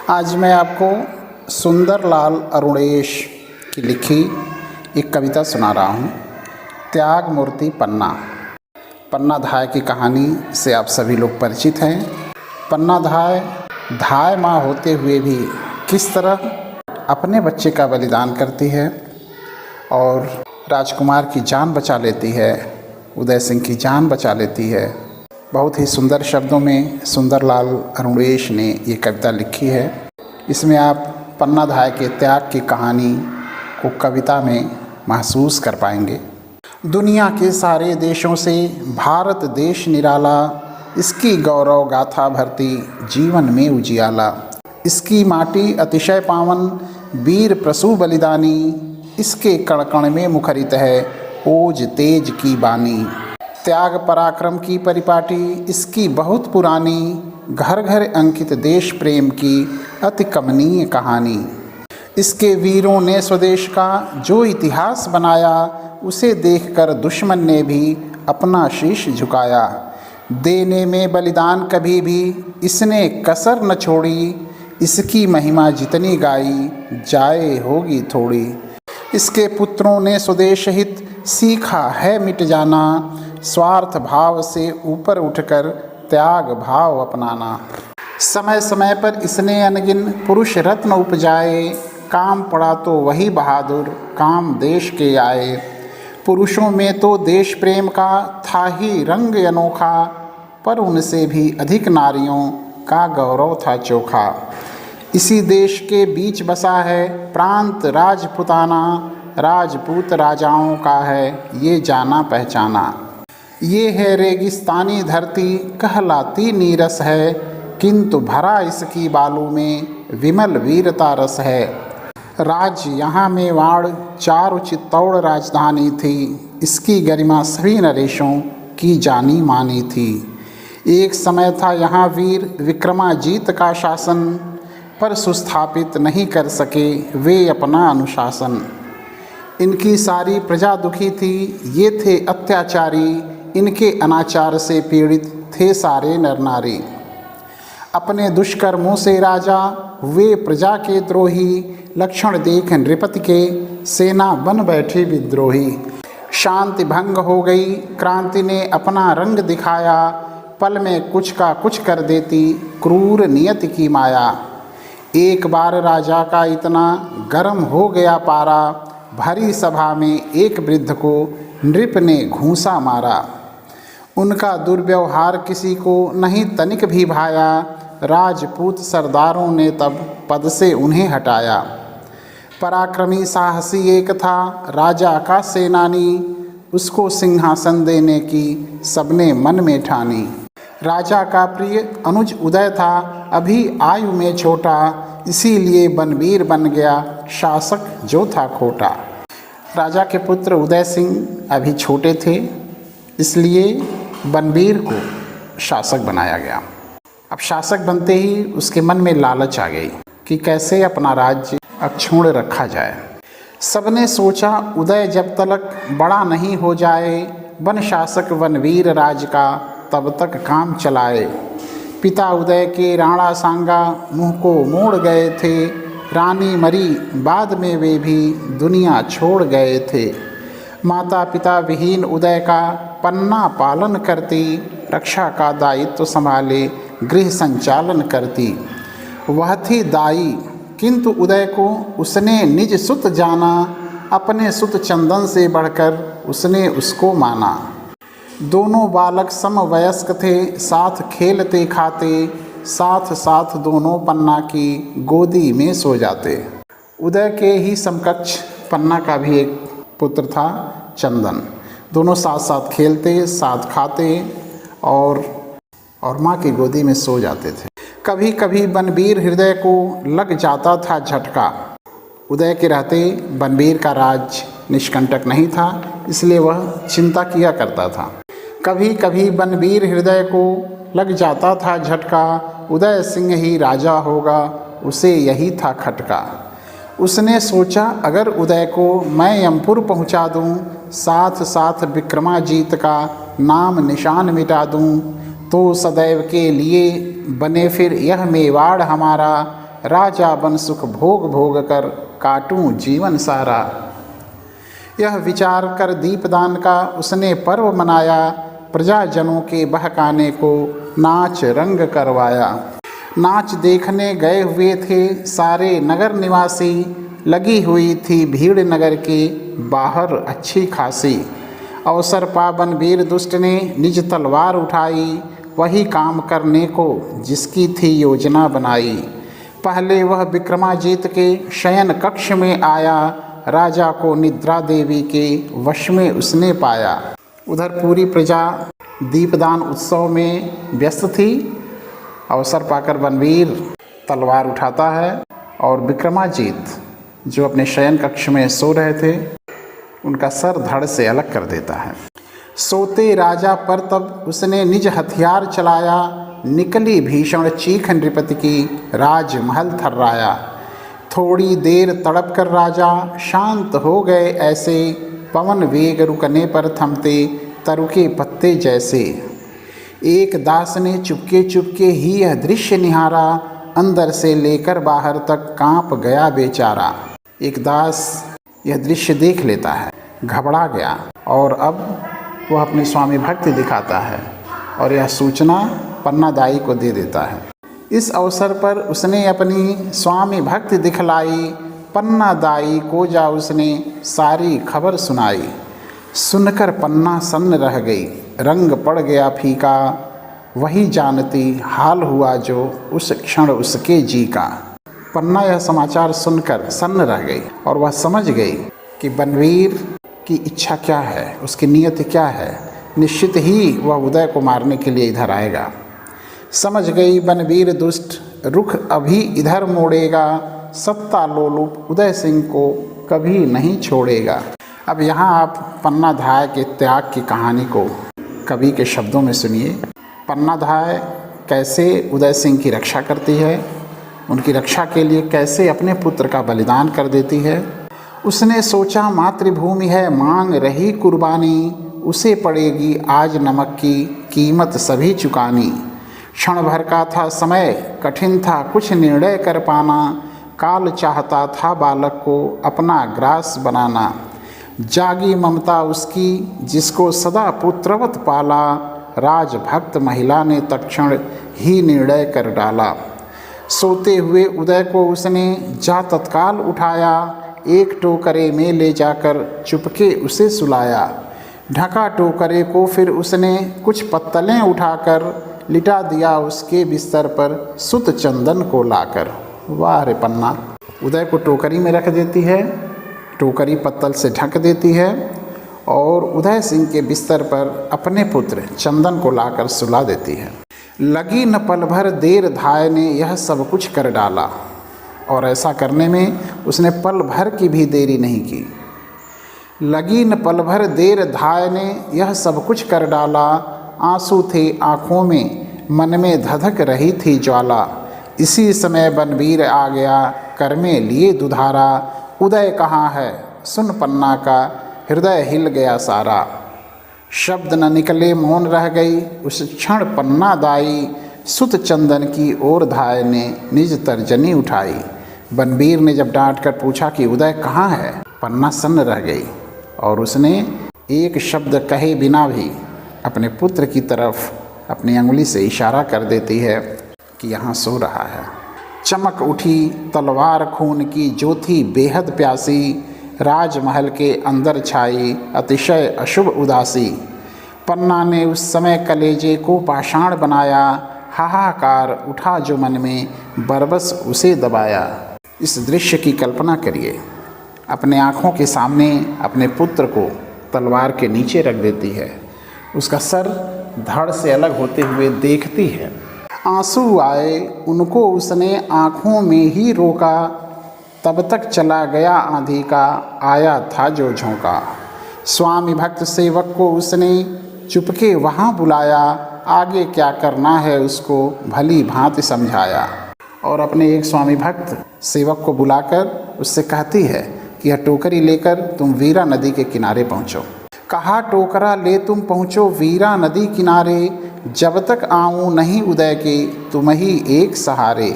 आज मैं आपको सुंदरलाल अरुणेश की लिखी एक कविता सुना रहा हूँ। त्याग मूर्ति पन्ना। पन्नाधाय की कहानी से आप सभी लोग परिचित हैं। पन्नाधाय धाय माँ होते हुए भी किस तरह अपने बच्चे का बलिदान करती है और राजकुमार की जान बचा लेती है, उदय सिंह की जान बचा लेती है। बहुत ही सुंदर शब्दों में सुंदरलाल अरुणेश ने ये कविता लिखी है। इसमें आप पन्नाधाय के त्याग की कहानी को कविता में महसूस कर पाएंगे। दुनिया के सारे देशों से भारत देश निराला, इसकी गौरव गाथा भरती जीवन में उजियाला। इसकी माटी अतिशय पावन, वीर प्रसू बलिदानी, इसके कण कण में मुखरित है ओज तेज की बानी। त्याग पराक्रम की परिपाटी इसकी बहुत पुरानी, घर घर अंकित देश प्रेम की अति कमनीय कहानी। इसके वीरों ने स्वदेश का जो इतिहास बनाया, उसे देखकर दुश्मन ने भी अपना शीश झुकाया। देने में बलिदान कभी भी इसने कसर न छोड़ी, इसकी महिमा जितनी गाई जाए होगी थोड़ी। इसके पुत्रों ने स्वदेश हित सीखा है मिट जाना, स्वार्थ भाव से ऊपर उठकर त्याग भाव अपनाना। समय समय पर इसने अनगिन पुरुष रत्न उपजाए, काम पड़ा तो वही बहादुर काम देश के आए। पुरुषों में तो देश प्रेम का था ही रंग अनोखा, पर उनसे भी अधिक नारियों का गौरव था चोखा। इसी देश के बीच बसा है प्रांत राजपुताना, राजपूत राजाओं का है ये जाना पहचाना। ये है रेगिस्तानी धरती कहलाती नीरस है, किंतु भरा इसकी बालू में विमल वीरता रस है। राज्य यहाँ मेवाड़ चारु चित्तौड़ राजधानी थी, इसकी गरिमा सभी नरेशों की जानी मानी थी। एक समय था यहाँ वीर विक्रमाजीत का शासन, पर सुस्थापित नहीं कर सके वे अपना अनुशासन। इनकी सारी प्रजा दुखी थी, ये थे अत्याचारी, इनके अनाचार से पीड़ित थे सारे नर नारी। अपने दुष्कर्मों से राजा हुए प्रजा के द्रोही, लक्षण देख नृपति के सेना बन बैठी विद्रोही। शांति भंग हो गई क्रांति ने अपना रंग दिखाया, पल में कुछ का कुछ कर देती क्रूर नियति की माया। एक बार राजा का इतना गर्म हो गया पारा, भरी सभा में एक वृद्ध को नृप ने घूंसा मारा। उनका दुर्व्यवहार किसी को नहीं तनिक भी भाया, राजपूत सरदारों ने तब पद से उन्हें हटाया। पराक्रमी साहसी एक था राजा का सेनानी, उसको सिंहासन देने की सबने मन में ठानी। राजा का प्रिय अनुज उदय था अभी आयु में छोटा, इसीलिए बनवीर बन गया शासक जो था खोटा। राजा के पुत्र उदय सिंह अभी छोटे थे, इसलिए बनवीर को शासक बनाया गया। अब शासक बनते ही उसके मन में लालच आ गई कि कैसे अपना राज्य अक्षुण्ण रखा जाए। सबने सोचा उदय जब तक बड़ा नहीं हो जाए, बन शासक बनवीर राज का तब तक काम चलाए। पिता उदय के राणा सांगा मुँह को मोड़ गए थे, रानी मरी बाद में वे भी दुनिया छोड़ गए थे। माता पिता विहीन उदय का पन्ना पालन करती, रक्षा का दायित्व संभाले गृह संचालन करती। वह थी दाई किंतु उदय को उसने निज सुत जाना, अपने सुत चंदन से बढ़कर उसने उसको माना। दोनों बालक समवयस्क थे साथ खेलते खाते, साथ साथ दोनों पन्ना की गोदी में सो जाते। उदय के ही समकक्ष पन्ना का भी एक पुत्र था चंदन। दोनों साथ साथ खेलते साथ खाते और माँ की गोदी में सो जाते थे। कभी कभी बनवीर हृदय को लग जाता था झटका। उदय के रहते बनवीर का राज निष्कंटक नहीं था, इसलिए वह चिंता किया करता था। कभी कभी बनवीर हृदय को लग जाता था झटका, उदय सिंह ही राजा होगा उसे यही था खटका। उसने सोचा अगर उदय को मैं यमपुर पहुंचा दूं, साथ साथ विक्रमाजीत का नाम निशान मिटा दूं, तो सदैव के लिए बने फिर यह मेवाड़ हमारा, राजा बन सुख भोग भोग कर काटूं जीवन सारा। यह विचार कर दीपदान का उसने पर्व मनाया, प्रजाजनों के बहकाने को नाच रंग करवाया। नाच देखने गए हुए थे सारे नगर निवासी, लगी हुई थी भीड़ नगर के बाहर अच्छी खासी। अवसर पा बनवीर दुष्ट ने निज तलवार उठाई, वही काम करने को जिसकी थी योजना बनाई। पहले वह विक्रमाजीत के शयन कक्ष में आया, राजा को निद्रा देवी के वश में उसने पाया। उधर पूरी प्रजा दीपदान उत्सव में व्यस्त थी। अवसर पाकर बनवीर तलवार उठाता है और विक्रमाजीत जो अपने शयन कक्ष में सो रहे थे उनका सर धड़ से अलग कर देता है। सोते राजा पर तब उसने निज हथियार चलाया, निकली भीषण चीख नृपति की राजमहल थर्राया। थोड़ी देर तड़प कर राजा शांत हो गए ऐसे, पवन वेग रुकने पर थमते तरुके पत्ते जैसे। एक दास ने चुपके चुपके ही यह दृश्य निहारा, अंदर से लेकर बाहर तक कांप गया बेचारा। एक दास यह दृश्य देख लेता है, घबरा गया और अब वह अपनी स्वामी भक्ति दिखाता है और यह सूचना पन्नादाई को दे देता है। इस अवसर पर उसने अपनी स्वामी भक्ति दिखलाई, पन्नादाई को जा उसने सारी खबर सुनाई। सुनकर पन्ना सन्न रह गई, रंग पड़ गया फीका, वही जानती हाल हुआ जो उस क्षण उसके जी का। पन्ना यह समाचार सुनकर सन्न रह गई और वह समझ गई कि बनवीर की इच्छा क्या है, उसकी नीयत क्या है। निश्चित ही वह उदय को मारने के लिए इधर आएगा। समझ गई बनवीर दुष्ट रुख अभी इधर मोड़ेगा, सत्ता लोलुप उदय सिंह को कभी नहीं छोड़ेगा। अब यहाँ आप पन्नाधाय के त्याग की कहानी को कवि के शब्दों में सुनिए। पन्नाधाय कैसे उदय सिंह की रक्षा करती है, उनकी रक्षा के लिए कैसे अपने पुत्र का बलिदान कर देती है। उसने सोचा मातृभूमि है मांग रही कुर्बानी, उसे पड़ेगी आज नमक की कीमत सभी चुकानी। क्षण भर का था समय, कठिन था कुछ निर्णय कर पाना, काल चाहता था बालक को अपना ग्रास बनाना। जागी ममता उसकी जिसको सदा पुत्रवत पाला, राजभक्त महिला ने तत्क्षण ही निर्णय कर डाला। सोते हुए उदय को उसने जा तत्काल उठाया, एक टोकरे में ले जाकर चुपके उसे सुलाया। ढका टोकरे को फिर उसने कुछ पत्तलें उठाकर लिटा दिया उसके बिस्तर पर सुत चंदन को लाकर। वाह रे पन्ना, उदय को टोकरी में रख देती है, टोकरी पत्तल से ढक देती है और उदय सिंह के बिस्तर पर अपने पुत्र चंदन को लाकर सुला देती है। लगी न पल भर देर धाय ने यह सब कुछ कर डाला, और ऐसा करने में उसने पल भर की भी देरी नहीं की। लगी न पल भर देर धाय ने यह सब कुछ कर डाला, आंसू थे आँखों में मन में धधक रही थी ज्वाला। इसी समय बनवीर आ गया कर में लिए दुधारा, उदय कहाँ है सुन पन्ना का हृदय हिल गया सारा। शब्द न निकले मौन रह गई उस क्षण पन्ना दाई, सुत चंदन की ओर धाय ने निज तर्जनी उठाई। बनवीर ने जब डांट कर पूछा कि उदय कहाँ है, पन्ना सन्न रह गई और उसने एक शब्द कहे बिना भी अपने पुत्र की तरफ अपनी अंगुली से इशारा कर देती है कि यहाँ सो रहा है। चमक उठी तलवार खून की जो थी बेहद प्यासी, राजमहल के अंदर छाई अतिशय अशुभ उदासी। पन्ना ने उस समय कलेजे को पाषाण बनाया, हाहाकार उठा जो मन में बरबस उसे दबाया। इस दृश्य की कल्पना करिए, अपने आँखों के सामने अपने पुत्र को तलवार के नीचे रख देती है, उसका सर धड़ से अलग होते हुए देखती है। आंसू आए उनको उसने आँखों में ही रोका, तब तक चला गया आंधी का आया था जो झोंका। स्वामी भक्त सेवक को उसने चुपके वहाँ बुलाया, आगे क्या करना है उसको भली भांति समझाया। और अपने एक स्वामी भक्त सेवक को बुलाकर उससे कहती है कि यह टोकरी लेकर तुम वीरा नदी के किनारे पहुँचो। कहा टोकरा ले तुम पहुँचो वीरा नदी किनारे, जब तक आऊँ नहीं उदय के तुम ही एक सहारे।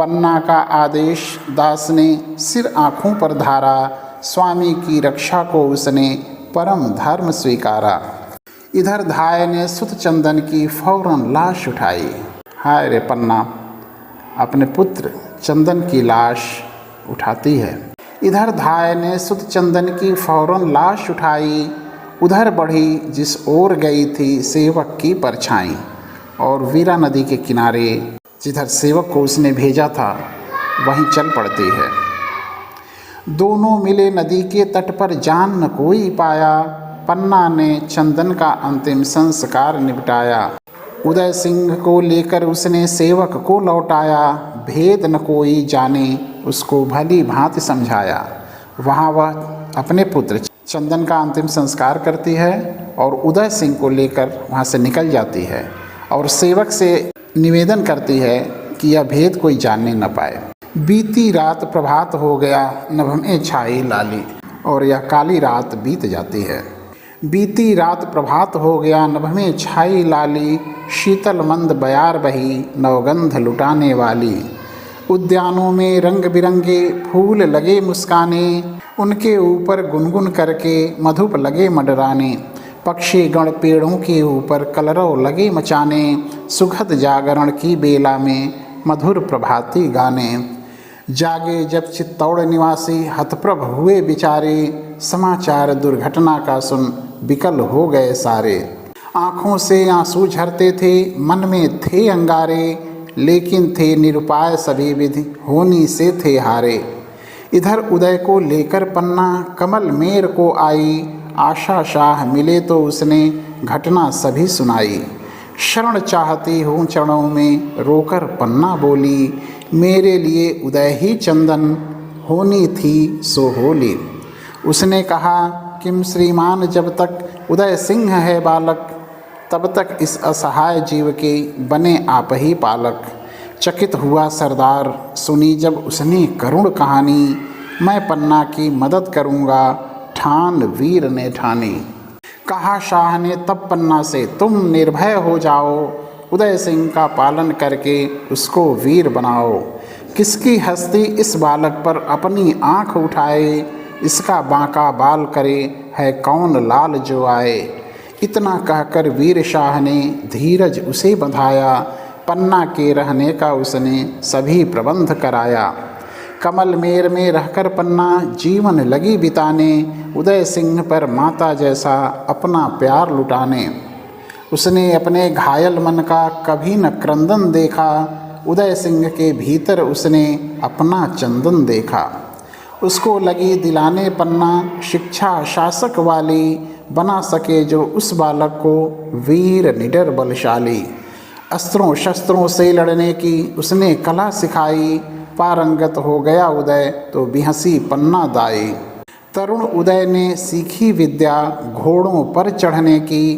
पन्ना का आदेश दास ने सिर आँखों पर धारा, स्वामी की रक्षा को उसने परम धर्म स्वीकारा। इधर धाय ने सुत चंदन की फौरन लाश उठाई। हाय रे पन्ना अपने पुत्र चंदन की लाश उठाती है। इधर धाय ने सुत चंदन की फौरन लाश उठाई, उधर बढ़ी जिस ओर गई थी सेवक की परछाई। और वीरा नदी के किनारे जिधर सेवक को उसने भेजा था वहीं चल पड़ती है। दोनों मिले नदी के तट पर, जान न कोई पाया, पन्ना ने चंदन का अंतिम संस्कार निपटाया। उदय सिंह को लेकर उसने सेवक को लौटाया, भेद न कोई जाने उसको भली भांति समझाया। वहाँ वह अपने पुत्र चंदन का अंतिम संस्कार करती है और उदय सिंह को लेकर वहाँ से निकल जाती है और सेवक से निवेदन करती है कि यह भेद कोई जानने न पाए। बीती रात प्रभात हो गया, नभ में छाई लाली, और यह काली रात बीत जाती है। बीती रात प्रभात हो गया, नभ में छाई लाली, शीतल मंद बयार बही, नवगंध लुटाने वाली। उद्यानों में रंग बिरंगे फूल लगे मुस्काने, उनके ऊपर गुनगुन करके मधुप लगे मंडराने। पक्षी गण पेड़ों के ऊपर कलरव लगे मचाने, सुखद जागरण की बेला में मधुर प्रभाती गाने। जागे जब चित्तौड़ निवासी हतप्रभ हुए बिचारे, समाचार दुर्घटना का सुन विकल हो गए सारे। आँखों से आंसू झरते थे, मन में थे अंगारे, लेकिन थे निरुपाय सभी विधि, होनी से थे हारे। इधर उदय को लेकर पन्ना कमल मेर को आई, आशा शाह मिले तो उसने घटना सभी सुनाई। शरण चाहती हूँ चरणों में, रोकर पन्ना बोली, मेरे लिए उदय ही चंदन, होनी थी सो होली। उसने कहा किम श्रीमान, जब तक उदय सिंह है बालक, तब तक इस असहाय जीव के बने आप ही पालक। चकित हुआ सरदार सुनी जब उसने करुण कहानी, मैं पन्ना की मदद करूँगा, ठान वीर ने ठानी। कहा शाह ने तब पन्ना से, तुम निर्भय हो जाओ, उदय सिंह का पालन करके उसको वीर बनाओ। किसकी हस्ती इस बालक पर अपनी आँख उठाए, इसका बांका बाल करे है कौन लाल जो आए। इतना कहकर वीर शाह ने धीरज उसे बंधाया, पन्ना के रहने का उसने सभी प्रबंध कराया। कमल मेर में रहकर पन्ना जीवन लगी बिताने, उदय सिंह पर माता जैसा अपना प्यार लुटाने। उसने अपने घायल मन का कभी न क्रंदन देखा, उदय सिंह के भीतर उसने अपना चंदन देखा। उसको लगी दिलाने पन्ना शिक्षा शासक वाली, बना सके जो उस बालक को वीर निडर बलशाली। अस्त्रों शस्त्रों से लड़ने की उसने कला सिखाई, पारंगत हो गया उदय तो बिहसी पन्ना दाई। तरुण उदय ने सीखी विद्या घोड़ों पर चढ़ने की,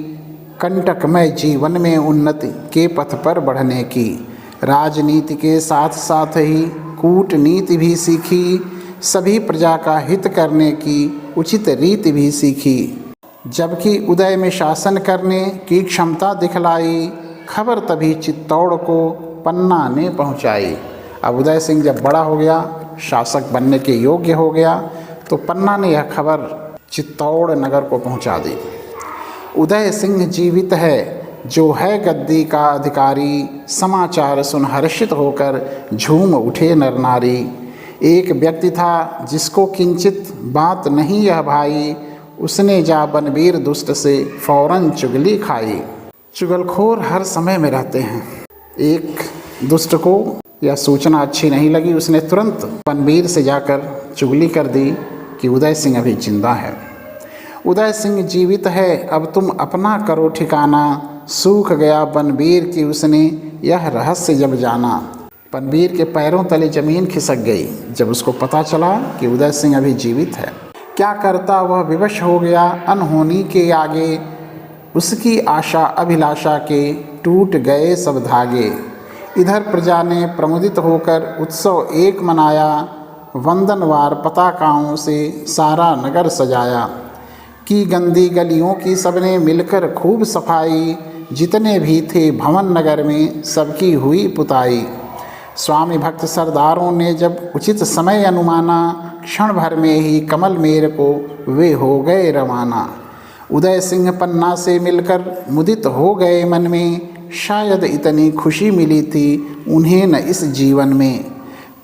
कंटकमय जीवन में उन्नति के पथ पर बढ़ने की। राजनीति के साथ साथ ही कूटनीति भी सीखी, सभी प्रजा का हित करने की उचित रीति भी सीखी। जबकि उदय में शासन करने की क्षमता दिखलाई, खबर तभी चित्तौड़ को पन्ना ने पहुंचाई। अब उदय सिंह जब बड़ा हो गया, शासक बनने के योग्य हो गया, तो पन्ना ने यह खबर चित्तौड़ नगर को पहुंचा दी। उदय सिंह जीवित है, जो है गद्दी का अधिकारी, समाचार सुन हर्षित होकर झूम उठे नर नारी। एक व्यक्ति था जिसको किंचित बात नहीं यह भाई, उसने जा बनवीर दुष्ट से फौरन चुगली खाई। चुगलखोर हर समय में रहते हैं। एक दुष्ट को यह सूचना अच्छी नहीं लगी, उसने तुरंत बनवीर से जाकर चुगली कर दी कि उदय सिंह अभी जिंदा है। उदय सिंह जीवित है, अब तुम अपना करो ठिकाना। सूख गया बनवीर की उसने यह रहस्य जब जाना। बनवीर के पैरों तले जमीन खिसक गई जब उसको पता चला कि उदय सिंह अभी जीवित है। क्या करता वह विवश हो गया अनहोनी के आगे, उसकी आशा अभिलाषा के टूट गए सब धागे। इधर प्रजा ने प्रमुदित होकर उत्सव एक मनाया, वंदनवार पताकाओं से सारा नगर सजाया। की गंदी गलियों की सबने मिलकर खूब सफाई, जितने भी थे भवन नगर में सबकी हुई पुताई। स्वामी भक्त सरदारों ने जब उचित समय अनुमाना, क्षण भर में ही कमल मेर को वे हो गए रवाना। उदय सिंह पन्ना से मिलकर मुदित हो गए मन में, शायद इतनी खुशी मिली थी उन्हें न इस जीवन में।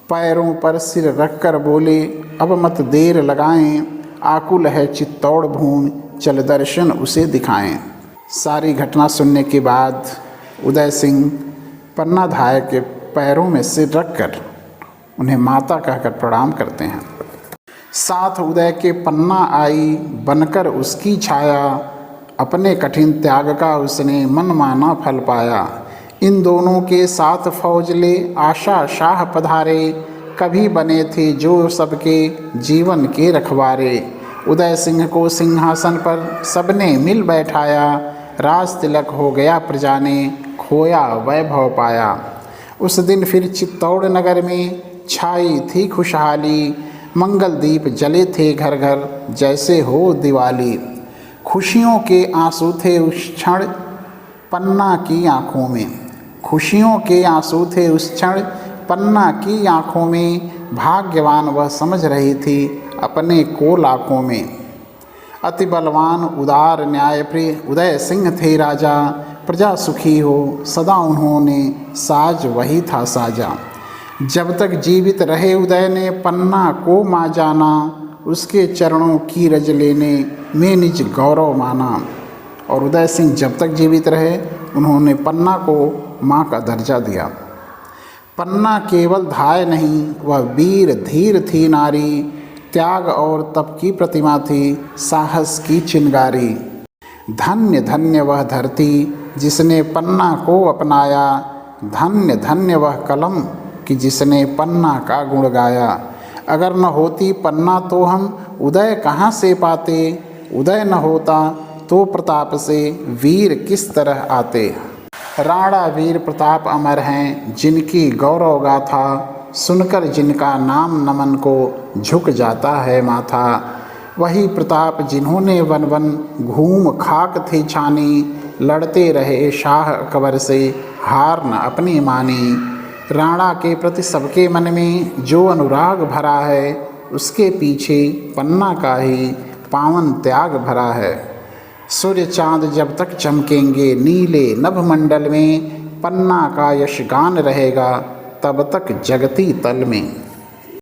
पैरों पर सिर रखकर बोले, अब मत देर लगाएं, आकुल है चित्तौड़ भूमि, चल दर्शन उसे दिखाएं। सारी घटना सुनने के बाद उदय सिंह पन्नाधाय के पैरों में सिर रखकर उन्हें माता कहकर प्रणाम करते हैं। साथ उदय के पन्ना आई बनकर उसकी छाया, अपने कठिन त्याग का उसने मनमाना फल पाया। इन दोनों के साथ फौज ले आशा शाह पधारे, कभी बने थे जो सबके जीवन के रखवारे। उदय सिंह को सिंहासन पर सबने मिल बैठाया, राज तिलक हो गया प्रजा ने, खोया वैभव पाया। उस दिन फिर चित्तौड़ नगर में छाई थी खुशहाली, मंगल दीप जले थे घर घर जैसे हो दिवाली। खुशियों के आंसू थे उस क्षण पन्ना की आँखों में, खुशियों के आंसू थे उस क्षण पन्ना की आँखों में। भाग्यवान वह समझ रही थी अपने को लाखों में। अति बलवान उदार न्यायप्रिय उदय सिंह थे राजा, प्रजा सुखी हो सदा उन्होंने साज वही था साजा। जब तक जीवित रहे उदय ने पन्ना को माँ जाना, उसके चरणों की रज लेने में निज गौरव माना। और उदय सिंह जब तक जीवित रहे उन्होंने पन्ना को माँ का दर्जा दिया। पन्ना केवल धाय नहीं, वह वीर धीर थी नारी, त्याग और तप की प्रतिमा थी, साहस की चिंगारी। धन्य धन्य वह धरती जिसने पन्ना को अपनाया, धन्य धन्य वह कलम कि जिसने पन्ना का गुण गाया। अगर न होती पन्ना तो हम उदय कहाँ से पाते, उदय न होता तो प्रताप से वीर किस तरह आते। राणा वीर प्रताप अमर हैं जिनकी गौरव गाथा, सुनकर जिनका नाम नमन को झुक जाता है माथा। वही प्रताप जिन्होंने वन वन घूम खाक थी छानी, लड़ते रहे शाह अकबर से हार न अपनी मानी। राणा के प्रति सबके मन में जो अनुराग भरा है, उसके पीछे पन्ना का ही पावन त्याग भरा है। सूर्य चाँद जब तक चमकेंगे नीले नभमंडल में, पन्ना का यशगान रहेगा तब तक जगती तल में।